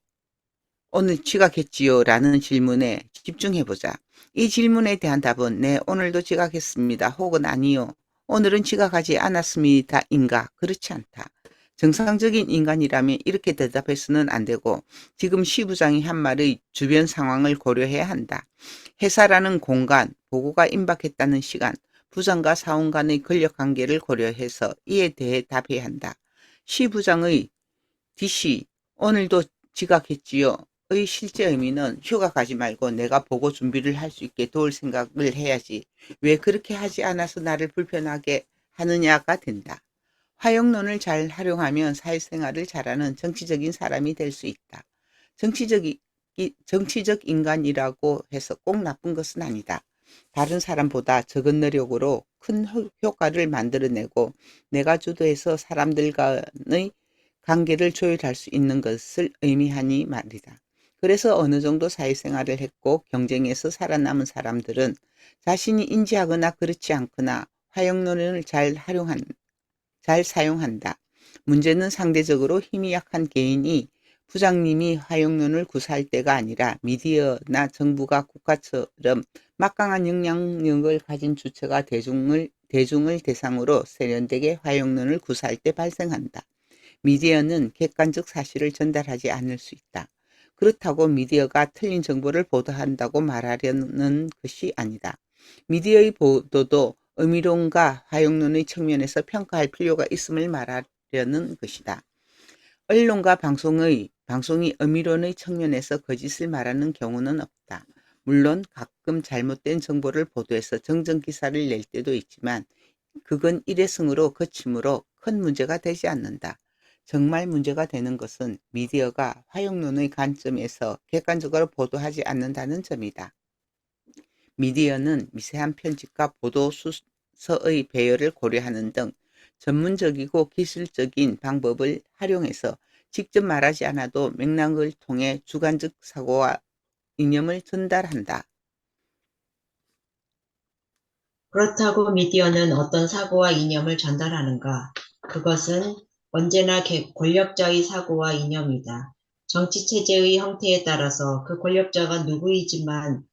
오늘 지각했지요? 라는 질문에 집중해보자. 이 질문에 대한 답은 네, 오늘도 지각했습니다. 혹은 아니요. 오늘은 지각하지 않았습니다. 인가? 그렇지 않다. 정상적인 인간이라면 이렇게 대답해서는 안 되고 지금 시 부장이 한 말의 주변 상황을 고려해야 한다. 회사라는 공간, 보고가 임박했다는 시간, 부장과 사원 간의 권력 관계를 고려해서 이에 대해 답해야 한다. 시 부장의 DC, 오늘도 지각했지요. 의 실제 의미는 휴가 가지 말고 내가 보고 준비를 할 수 있게 도울 생각을 해야지. 왜 그렇게 하지 않아서 나를 불편하게 하느냐가 된다. 화용론을 잘 활용하면 사회생활을 잘하는 정치적인 사람이 될 수 있다. 정치적 인간이라고 해서 꼭 나쁜 것은 아니다. 다른 사람보다 적은 노력으로 큰 효과를 만들어내고 내가 주도해서 사람들 간의 관계를 조율할 수 있는 것을 의미하니 말이다. 그래서 어느 정도 사회생활을 했고 경쟁에서 살아남은 사람들은 자신이 인지하거나 그렇지 않거나 화용론을 잘 사용한다. 문제는 상대적으로 힘이 약한 개인이 부장님이 화용론을 구사할 때가 아니라 미디어나 정부가 국가처럼 막강한 영향력을 가진 주체가 대중을 대상으로 세련되게 화용론을 구사할 때 발생한다. 미디어는 객관적 사실을 전달하지 않을 수 있다. 그렇다고 미디어가 틀린 정보를 보도한다고 말하려는 것이 아니다. 미디어의 보도도 의미론과 화용론의 측면에서 평가할 필요가 있음을 말하려는 것이다. 언론과 방송이 의미론의 측면에서 거짓을 말하는 경우는 없다. 물론 가끔 잘못된 정보를 보도해서 정정기사를 낼 때도 있지만 그건 일회성으로 거침으로 큰 문제가 되지 않는다. 정말 문제가 되는 것은 미디어가 화용론의 관점에서 객관적으로 보도하지 않는다는 점이다. 미디어는 미세한 편집과 보도 순서의 배열을 고려하는 등 전문적이고 기술적인 방법을 활용해서 직접 말하지 않아도 맥락을 통해 주관적 사고와 이념을 전달한다. 그렇다고 미디어는 어떤 사고와 이념을 전달하는가? 그것은 언제나 권력자의 사고와 이념이다. 정치체제의 형태에 따라서 그 권력자가 누구인지만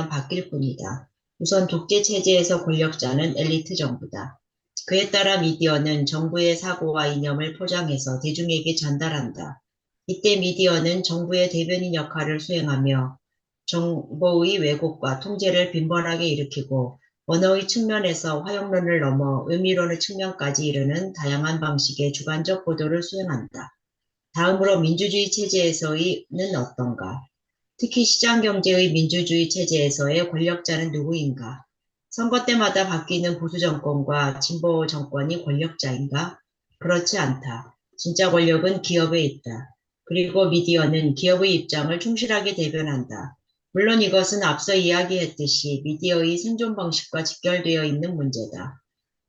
바뀔 뿐이다. 우선 독재체제에서 권력자는 엘리트 정부다. 그에 따라 미디어는 정부의 사고와 이념을 포장해서 대중에게 전달한다. 이때 미디어는 정부의 대변인 역할을 수행하며 정보의 왜곡과 통제를 빈번하게 일으키고 언어의 측면에서 화용론을 넘어 의미론의 측면까지 이르는 다양한 방식의 주관적 보도를 수행한다. 다음으로 민주주의 체제에서는 어떤가? 특히 시장경제의 민주주의 체제에서의 권력자는 누구인가? 선거 때마다 바뀌는 보수 정권과 진보 정권이 권력자인가? 그렇지 않다. 진짜 권력은 기업에 있다. 그리고 미디어는 기업의 입장을 충실하게 대변한다. 물론 이것은 앞서 이야기했듯이 미디어의 생존 방식과 직결되어 있는 문제다.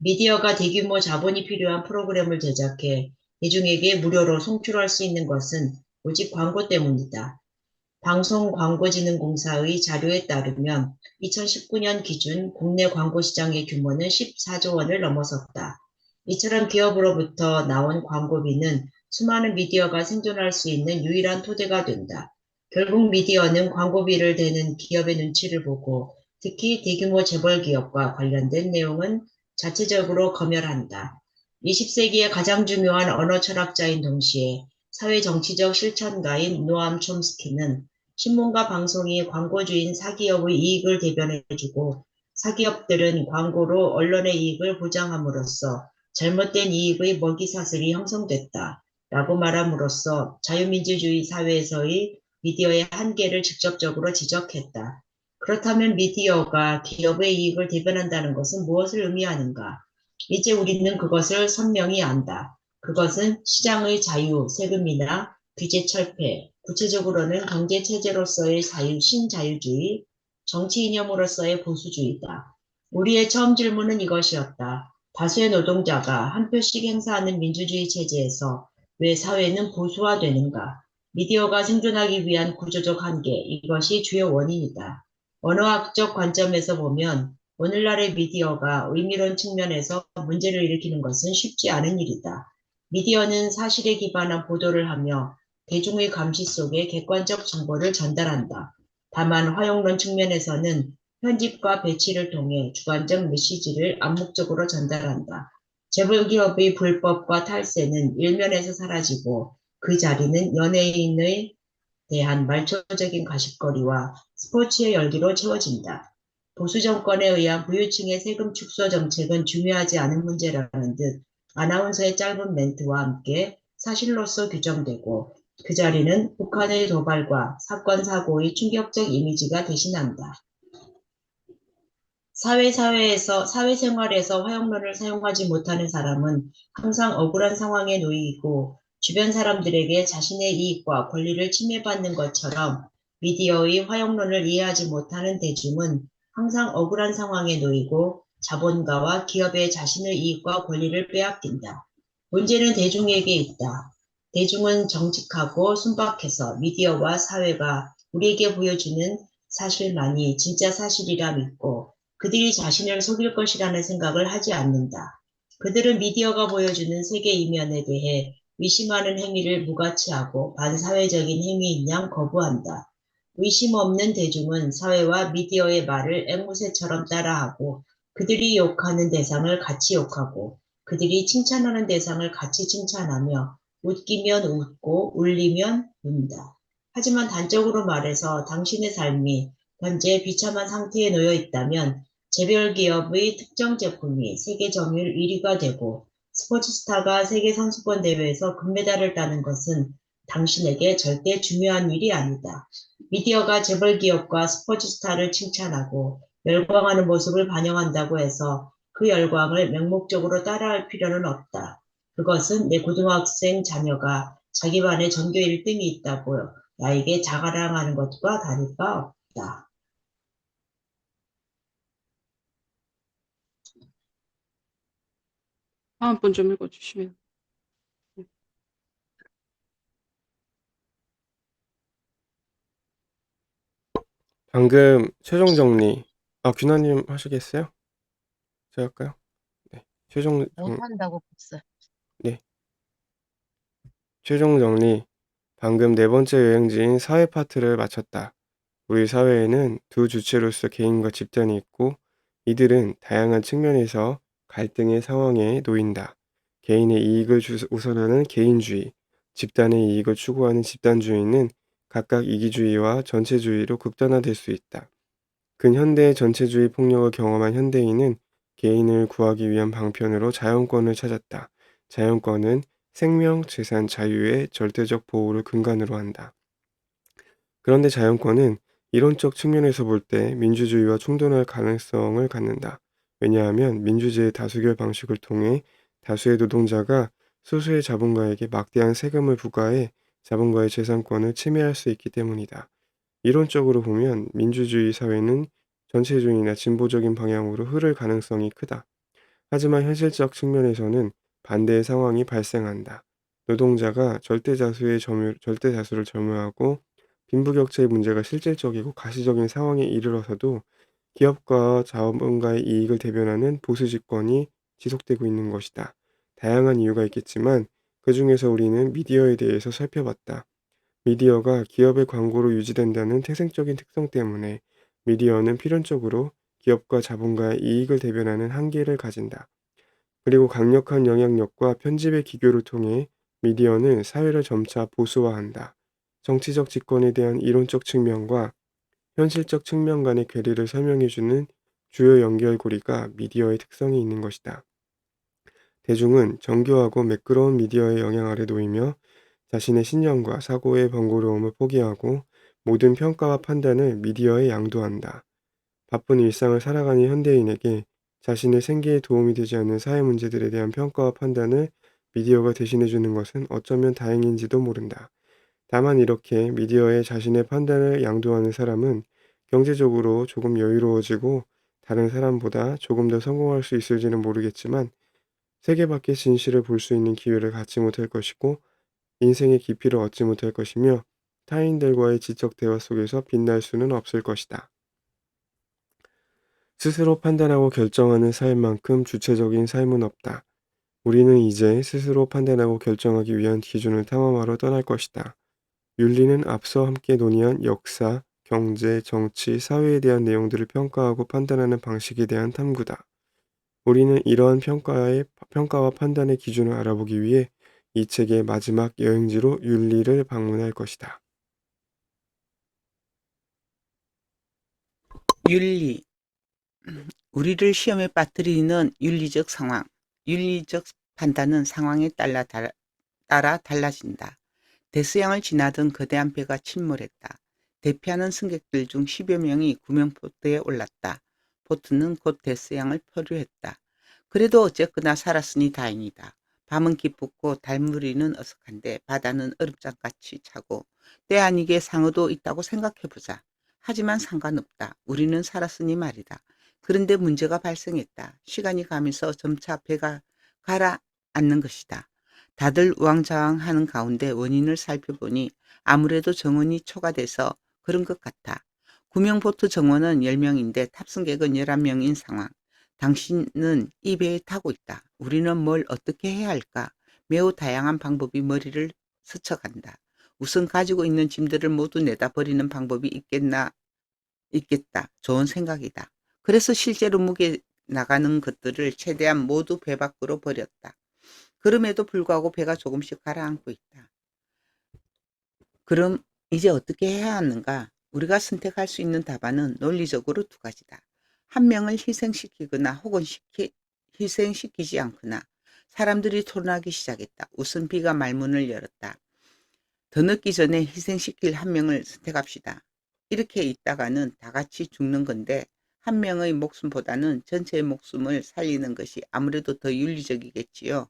미디어가 대규모 자본이 필요한 프로그램을 제작해 대중에게 무료로 송출할 수 있는 것은 오직 광고 때문이다. 방송광고진흥공사의 자료에 따르면 2019년 기준 국내 광고 시장의 규모는 14조 원을 넘어섰다. 이처럼 기업으로부터 나온 광고비는 수많은 미디어가 생존할 수 있는 유일한 토대가 된다. 결국 미디어는 광고비를 대는 기업의 눈치를 보고 특히 대규모 재벌기업과 관련된 내용은 자체적으로 검열한다. 20세기의 가장 중요한 언어 철학자인 동시에 사회정치적 실천가인 노암 촘스키는 신문과 방송이 광고주인 사기업의 이익을 대변해주고 사기업들은 광고로 언론의 이익을 보장함으로써 잘못된 이익의 먹이사슬이 형성됐다. 라고 말함으로써 자유민주주의 사회에서의 미디어의 한계를 직접적으로 지적했다. 그렇다면 미디어가 기업의 이익을 대변한다는 것은 무엇을 의미하는가? 이제 우리는 그것을 선명히 안다. 그것은 시장의 자유, 세금이나 규제 철폐, 구체적으로는 경제체제로서의 신자유주의, 정치 이념으로서의 보수주의다. 우리의 처음 질문은 이것이었다. 다수의 노동자가 한 표씩 행사하는 민주주의 체제에서 왜 사회는 보수화되는가? 미디어가 생존하기 위한 구조적 한계, 이것이 주요 원인이다. 언어학적 관점에서 보면 오늘날의 미디어가 의미론 측면에서 문제를 일으키는 것은 쉽지 않은 일이다. 미디어는 사실에 기반한 보도를 하며 대중의 감시 속에 객관적 정보를 전달한다. 다만 화용론 측면에서는 편집과 배치를 통해 주관적 메시지를 암묵적으로 전달한다. 재벌기업의 불법과 탈세는 일면에서 사라지고 그 자리는 연예인의 대한 말초적인 가십거리와 스포츠의 열기로 채워진다. 보수 정권에 의한 부유층의 세금 축소 정책은 중요하지 않은 문제라는 듯 아나운서의 짧은 멘트와 함께 사실로서 규정되고 그 자리는 북한의 도발과 사건 사고의 충격적 이미지가 대신한다. 사회생활에서 화용론을 사용하지 못하는 사람은 항상 억울한 상황에 놓이고 주변 사람들에게 자신의 이익과 권리를 침해받는 것처럼 미디어의 화용론을 이해하지 못하는 대중은 항상 억울한 상황에 놓이고 자본가와 기업의 자신의 이익과 권리를 빼앗긴다. 문제는 대중에게 있다. 대중은 정직하고 순박해서 미디어와 사회가 우리에게 보여주는 사실만이 진짜 사실이라 믿고 그들이 자신을 속일 것이라는 생각을 하지 않는다. 그들은 미디어가 보여주는 세계 이면에 대해 의심하는 행위를 무가치하고 반사회적인 행위인 양 거부한다. 의심 없는 대중은 사회와 미디어의 말을 앵무새처럼 따라하고 그들이 욕하는 대상을 같이 욕하고 그들이 칭찬하는 대상을 같이 칭찬하며 웃기면 웃고 울리면 운다. 하지만 단적으로 말해서 당신의 삶이 현재 비참한 상태에 놓여 있다면 개별 기업의 특정 제품이 세계 점유율 1위가 되고 스포츠 스타가 세계 선수권 대회에서 금메달을 따는 것은 당신에게 절대 중요한 일이 아니다. 미디어가 재벌 기업과 스포츠 스타를 칭찬하고 열광하는 모습을 반영한다고 해서 그 열광을 맹목적으로 따라할 필요는 없다. 그것은 내 고등학생 자녀가 자기 반에 전교 1등이 있다고 나에게 자랑하는 것과 다를 바 없다. 다음 분 좀 읽어주시면. 방금 최종 정리. 규나님 하시겠어요? 제가 할까요? 네. 못한다고 봤어요. 네. 최종 정리. 방금 네 번째 여행지인 사회 파트를 마쳤다. 우리 사회에는 두 주체로서 개인과 집단이 있고 이들은 다양한 측면에서 갈등의 상황에 놓인다. 개인의 이익을 우선하는 개인주의, 집단의 이익을 추구하는 집단주의는 각각 이기주의와 전체주의로 극단화될 수 있다. 근현대의 전체주의 폭력을 경험한 현대인은 개인을 구하기 위한 방편으로 자연권을 찾았다. 자연권은 생명, 재산, 자유의 절대적 보호를 근간으로 한다. 그런데 자연권은 이론적 측면에서 볼 때 민주주의와 충돌할 가능성을 갖는다. 왜냐하면 민주주의 다수결 방식을 통해 다수의 노동자가 소수의 자본가에게 막대한 세금을 부과해 자본가의 재산권을 침해할 수 있기 때문이다. 이론적으로 보면 민주주의 사회는 전체주의나 진보적인 방향으로 흐를 가능성이 크다. 하지만 현실적 측면에서는 반대의 상황이 발생한다. 노동자가 절대 다수를 점유하고 빈부격차의 문제가 실질적이고 가시적인 상황에 이르러서도 기업과 자본가의 이익을 대변하는 보수 집권이 지속되고 있는 것이다. 다양한 이유가 있겠지만 그 중에서 우리는 미디어에 대해서 살펴봤다. 미디어가 기업의 광고로 유지된다는 태생적인 특성 때문에 미디어는 필연적으로 기업과 자본가의 이익을 대변하는 한계를 가진다. 그리고 강력한 영향력과 편집의 기교를 통해 미디어는 사회를 점차 보수화한다. 정치적 집권에 대한 이론적 측면과 현실적 측면 간의 괴리를 설명해주는 주요 연결고리가 미디어의 특성이 있는 것이다. 대중은 정교하고 매끄러운 미디어의 영향 아래 놓이며 자신의 신념과 사고의 번거로움을 포기하고 모든 평가와 판단을 미디어에 양도한다. 바쁜 일상을 살아가는 현대인에게 자신의 생계에 도움이 되지 않는 사회 문제들에 대한 평가와 판단을 미디어가 대신해주는 것은 어쩌면 다행인지도 모른다. 다만 이렇게 미디어에 자신의 판단을 양도하는 사람은 경제적으로 조금 여유로워지고 다른 사람보다 조금 더 성공할 수 있을지는 모르겠지만 세계 밖의 진실을 볼 수 있는 기회를 갖지 못할 것이고 인생의 깊이를 얻지 못할 것이며 타인들과의 지적 대화 속에서 빛날 수는 없을 것이다. 스스로 판단하고 결정하는 삶만큼 주체적인 삶은 없다. 우리는 이제 스스로 판단하고 결정하기 위한 기준을 탐험하러 떠날 것이다. 윤리는 앞서 함께 논의한 역사, 경제, 정치, 사회에 대한 내용들을 평가하고 판단하는 방식에 대한 탐구다. 우리는 이러한 평가와 판단의 기준을 알아보기 위해 이 책의 마지막 여행지로 윤리를 방문할 것이다. 윤리. 우리를 시험에 빠뜨리는 윤리적 상황. 윤리적 판단은 상황에 따라 달라진다. 대서양을 지나던 거대한 배가 침몰했다. 대피하는 승객들 중 10여 명이 구명보트에 올랐다. 보트는 곧 대서양을 표류했다. 그래도 어쨌거나 살았으니 다행이다. 밤은 깊고 달무리는 어석한데 바다는 얼음장같이 차고 때 아니게 상어도 있다고 생각해보자. 하지만 상관없다. 우리는 살았으니 말이다. 그런데 문제가 발생했다. 시간이 가면서 점차 배가 가라앉는 것이다. 다들 우왕좌왕하는 가운데 원인을 살펴보니 아무래도 정원이 초과돼서 그런 것 같아. 구명보트 정원은 10명인데 탑승객은 11명인 상황. 당신은 이 배에 타고 있다. 우리는 뭘 어떻게 해야 할까? 매우 다양한 방법이 머리를 스쳐간다. 우선 가지고 있는 짐들을 모두 내다 버리는 방법이 있겠다. 좋은 생각이다. 그래서 실제로 무게 나가는 것들을 최대한 모두 배 밖으로 버렸다. 그럼에도 불구하고 배가 조금씩 가라앉고 있다. 그럼 이제 어떻게 해야 하는가? 우리가 선택할 수 있는 답안은 논리적으로 두 가지다. 한 명을 희생시키거나 혹은 희생시키지 않거나. 사람들이 토론하기 시작했다. 우선 B가 말문을 열었다. 더 늦기 전에 희생시킬 한 명을 선택합시다. 이렇게 있다가는 다 같이 죽는 건데 한 명의 목숨보다는 전체의 목숨을 살리는 것이 아무래도 더 윤리적이겠지요.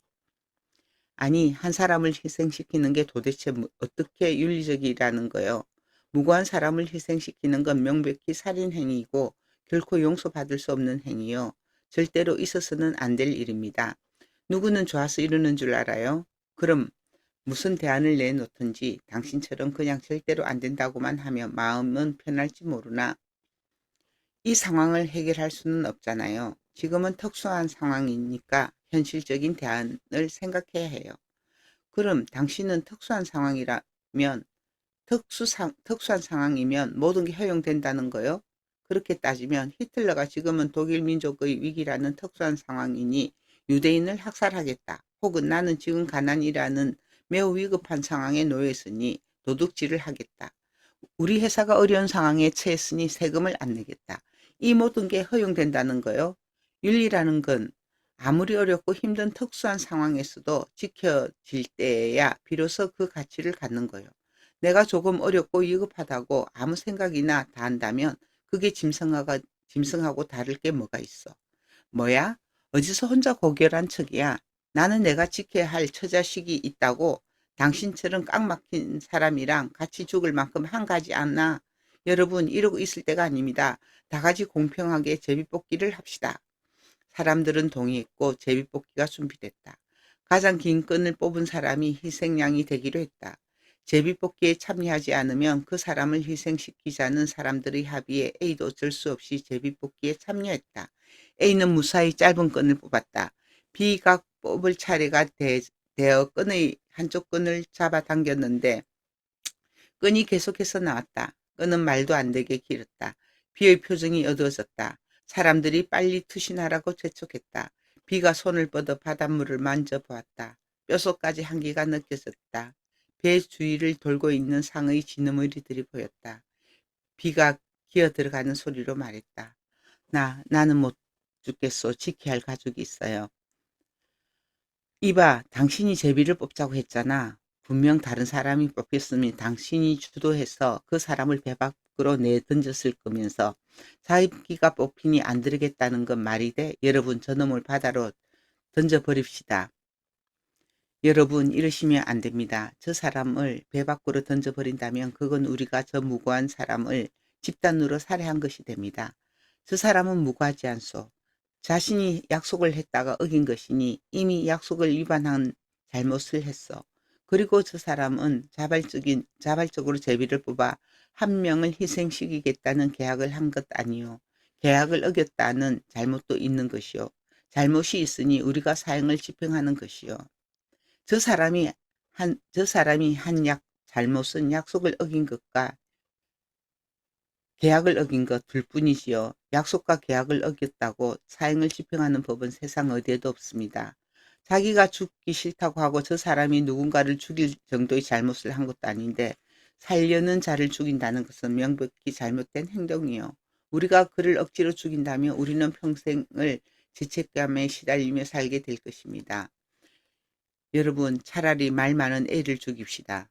아니, 한 사람을 희생시키는 게 도대체 어떻게 윤리적이라는 거요? 무고한 사람을 희생시키는 건 명백히 살인행위이고 결코 용서받을 수 없는 행위요. 절대로 있어서는 안 될 일입니다. 누구는 좋아서 이러는 줄 알아요? 그럼 무슨 대안을 내놓든지 당신처럼 그냥 절대로 안 된다고만 하면 마음은 편할지 모르나 이 상황을 해결할 수는 없잖아요. 지금은 특수한 상황이니까 현실적인 대안을 생각해야 해요. 그럼 당신은 특수한 상황이면 모든 게 허용된다는 거요? 그렇게 따지면 히틀러가 지금은 독일 민족의 위기라는 특수한 상황이니 유대인을 학살하겠다. 혹은 나는 지금 가난이라는 매우 위급한 상황에 놓여 있으니 도둑질을 하겠다. 우리 회사가 어려운 상황에 처했으니 세금을 안 내겠다. 이 모든 게 허용된다는 거요. 윤리라는 건 아무리 어렵고 힘든 특수한 상황에서도 지켜질 때에야 비로소 그 가치를 갖는 거요. 내가 조금 어렵고 위급하다고 아무 생각이나 다 한다면 그게 짐승하고 다를 게 뭐가 있어. 뭐야? 어디서 혼자 고결한 척이야. 나는 내가 지켜야 할 처자식이 있다고 당신처럼 꽉 막힌 사람이랑 같이 죽을 만큼 한가지 않나. 여러분, 이러고 있을 때가 아닙니다. 다 같이 공평하게 제비뽑기를 합시다. 사람들은 동의했고 제비뽑기가 준비됐다. 가장 긴 끈을 뽑은 사람이 희생양이 되기로 했다. 제비뽑기에 참여하지 않으면 그 사람을 희생시키자는 사람들의 합의에 A도 어쩔 수 없이 제비뽑기에 참여했다. A는 무사히 짧은 끈을 뽑았다. B가 뽑을 차례가 되어 끈의 한쪽 끈을 잡아당겼는데 끈이 계속해서 나왔다. 끈은 말도 안 되게 길었다. B의 표정이 어두워졌다. 사람들이 빨리 투신하라고 재촉했다. B가 손을 뻗어 바닷물을 만져보았다. 뼛속까지 한기가 느껴졌다. 배 주위를 돌고 있는 상의 진어머리들이 보였다. B가 기어 들어가는 소리로 말했다. 나는 못 죽겠소. 지켜야 할 가족이 있어요. 이봐, 당신이 제비를 뽑자고 했잖아. 분명 다른 사람이 뽑혔으면 당신이 주도해서 그 사람을 배 밖으로 내던졌을 거면서 자기가 뽑히니 안 들으겠다는 건 말이 돼? 여러분, 저놈을 바다로 던져버립시다. 여러분, 이러시면 안 됩니다. 저 사람을 배 밖으로 던져버린다면 그건 우리가 저 무고한 사람을 집단으로 살해한 것이 됩니다. 저 사람은 무고하지 않소. 자신이 약속을 했다가 어긴 것이니 이미 약속을 위반한 잘못을 했어. 그리고 저 사람은 자발적으로 제비를 뽑아 한 명을 희생시키겠다는 계약을 한 것 아니요. 계약을 어겼다는 잘못도 있는 것이요. 잘못이 있으니 우리가 사형을 집행하는 것이요. 저 사람이 한 잘못은 약속을 어긴 것과 계약을 어긴 것 둘뿐이지요. 약속과 계약을 어겼다고 사형을 집행하는 법은 세상 어디에도 없습니다. 자기가 죽기 싫다고 하고 저 사람이 누군가를 죽일 정도의 잘못을 한 것도 아닌데 살려는 자를 죽인다는 것은 명백히 잘못된 행동이요. 우리가 그를 억지로 죽인다면 우리는 평생을 죄책감에 시달리며 살게 될 것입니다. 여러분, 차라리 말 많은 애를 죽입시다.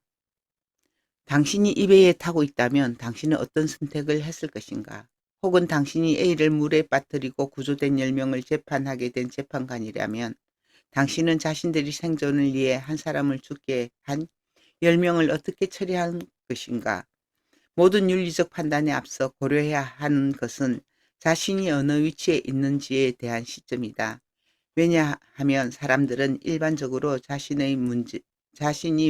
당신이 이 배에 타고 있다면 당신은 어떤 선택을 했을 것인가? 혹은 당신이 A를 물에 빠뜨리고 구조된 10명을 재판하게 된 재판관이라면 당신은 자신들이 생존을 위해 한 사람을 죽게 한 10명을 어떻게 처리할 것인가? 모든 윤리적 판단에 앞서 고려해야 하는 것은 자신이 어느 위치에 있는지에 대한 시점이다. 왜냐하면 사람들은 일반적으로 자신이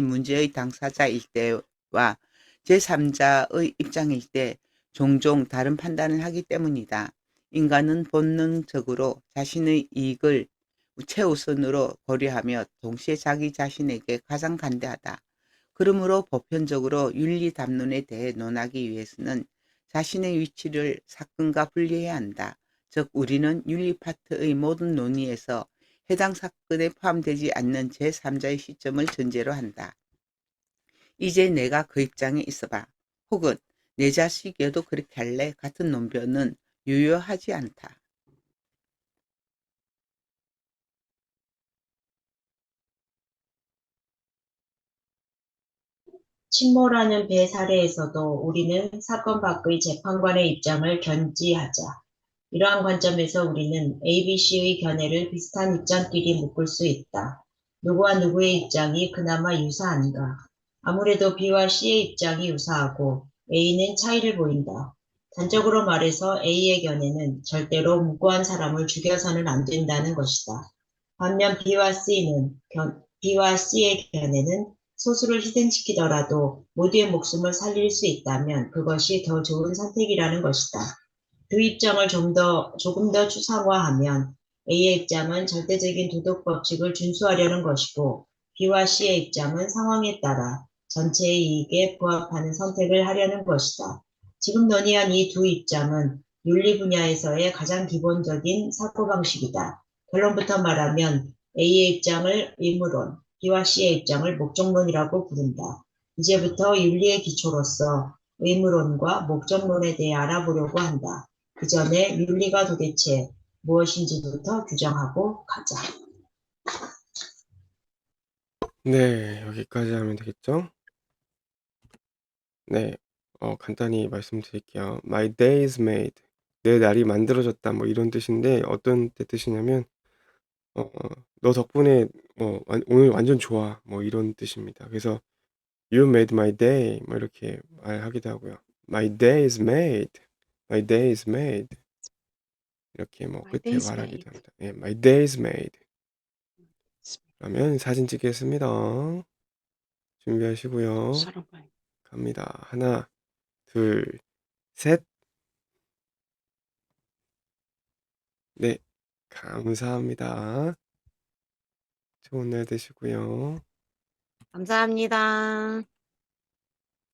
문제의 당사자일 때와 제3자의 입장일 때 종종 다른 판단을 하기 때문이다. 인간은 본능적으로 자신의 이익을 최우선으로 고려하며 동시에 자기 자신에게 가장 관대하다. 그러므로 보편적으로 윤리 담론에 대해 논하기 위해서는 자신의 위치를 사건과 분리해야 한다. 즉 우리는 윤리 파트의 모든 논의에서 해당 사건에 포함되지 않는 제3자의 시점을 전제로 한다. 이제 내가 그 입장에 있어봐. 혹은 내 자식이어도 그렇게 할래? 같은 논변은 유효하지 않다. 침몰하는 배 사례에서도 우리는 사건 밖의 재판관의 입장을 견지하자. 이러한 관점에서 우리는 ABC의 견해를 비슷한 입장끼리 묶을 수 있다. 누구와 누구의 입장이 그나마 유사한가? 아무래도 B와 C의 입장이 유사하고 A는 차이를 보인다. 단적으로 말해서 A의 견해는 절대로 무고한 사람을 죽여서는 안 된다는 것이다. 반면 B와 C의 견해는 소수를 희생시키더라도 모두의 목숨을 살릴 수 있다면 그것이 더 좋은 선택이라는 것이다. 두 입장을 조금 더 추상화하면 A의 입장은 절대적인 도덕 법칙을 준수하려는 것이고 B와 C의 입장은 상황에 따라 전체의 이익에 부합하는 선택을 하려는 것이다. 지금 논의한 이 두 입장은 윤리 분야에서의 가장 기본적인 사고방식이다. 결론부터 말하면 A의 입장을 의무론, B와 C의 입장을 목적론이라고 부른다. 이제부터 윤리의 기초로서 의무론과 목적론에 대해 알아보려고 한다. 그 전에 윤리가 도대체 무엇인지부터 규정하고 가자. 네, 여기까지 하면 되겠죠? 네, 간단히 말씀드릴게요. My day is made. 내 날이 만들어졌다. 뭐 이런 뜻인데 어떤 뜻이냐면 어, 너 덕분에 오늘 완전 좋아. 뭐 이런 뜻입니다. 그래서 You made my day. 뭐 이렇게 말하기도 하고요. My day is made. My day is made. 이렇게 뭐 My 끝에 day's 말하기도 made. 합니다. 예, My day is made. 그러면 사진 찍겠습니다. 준비하시고요. 사람 많이. 갑니다. 하나, 둘, 셋. 네, 감사합니다. 좋은 날 되시고요. 감사합니다.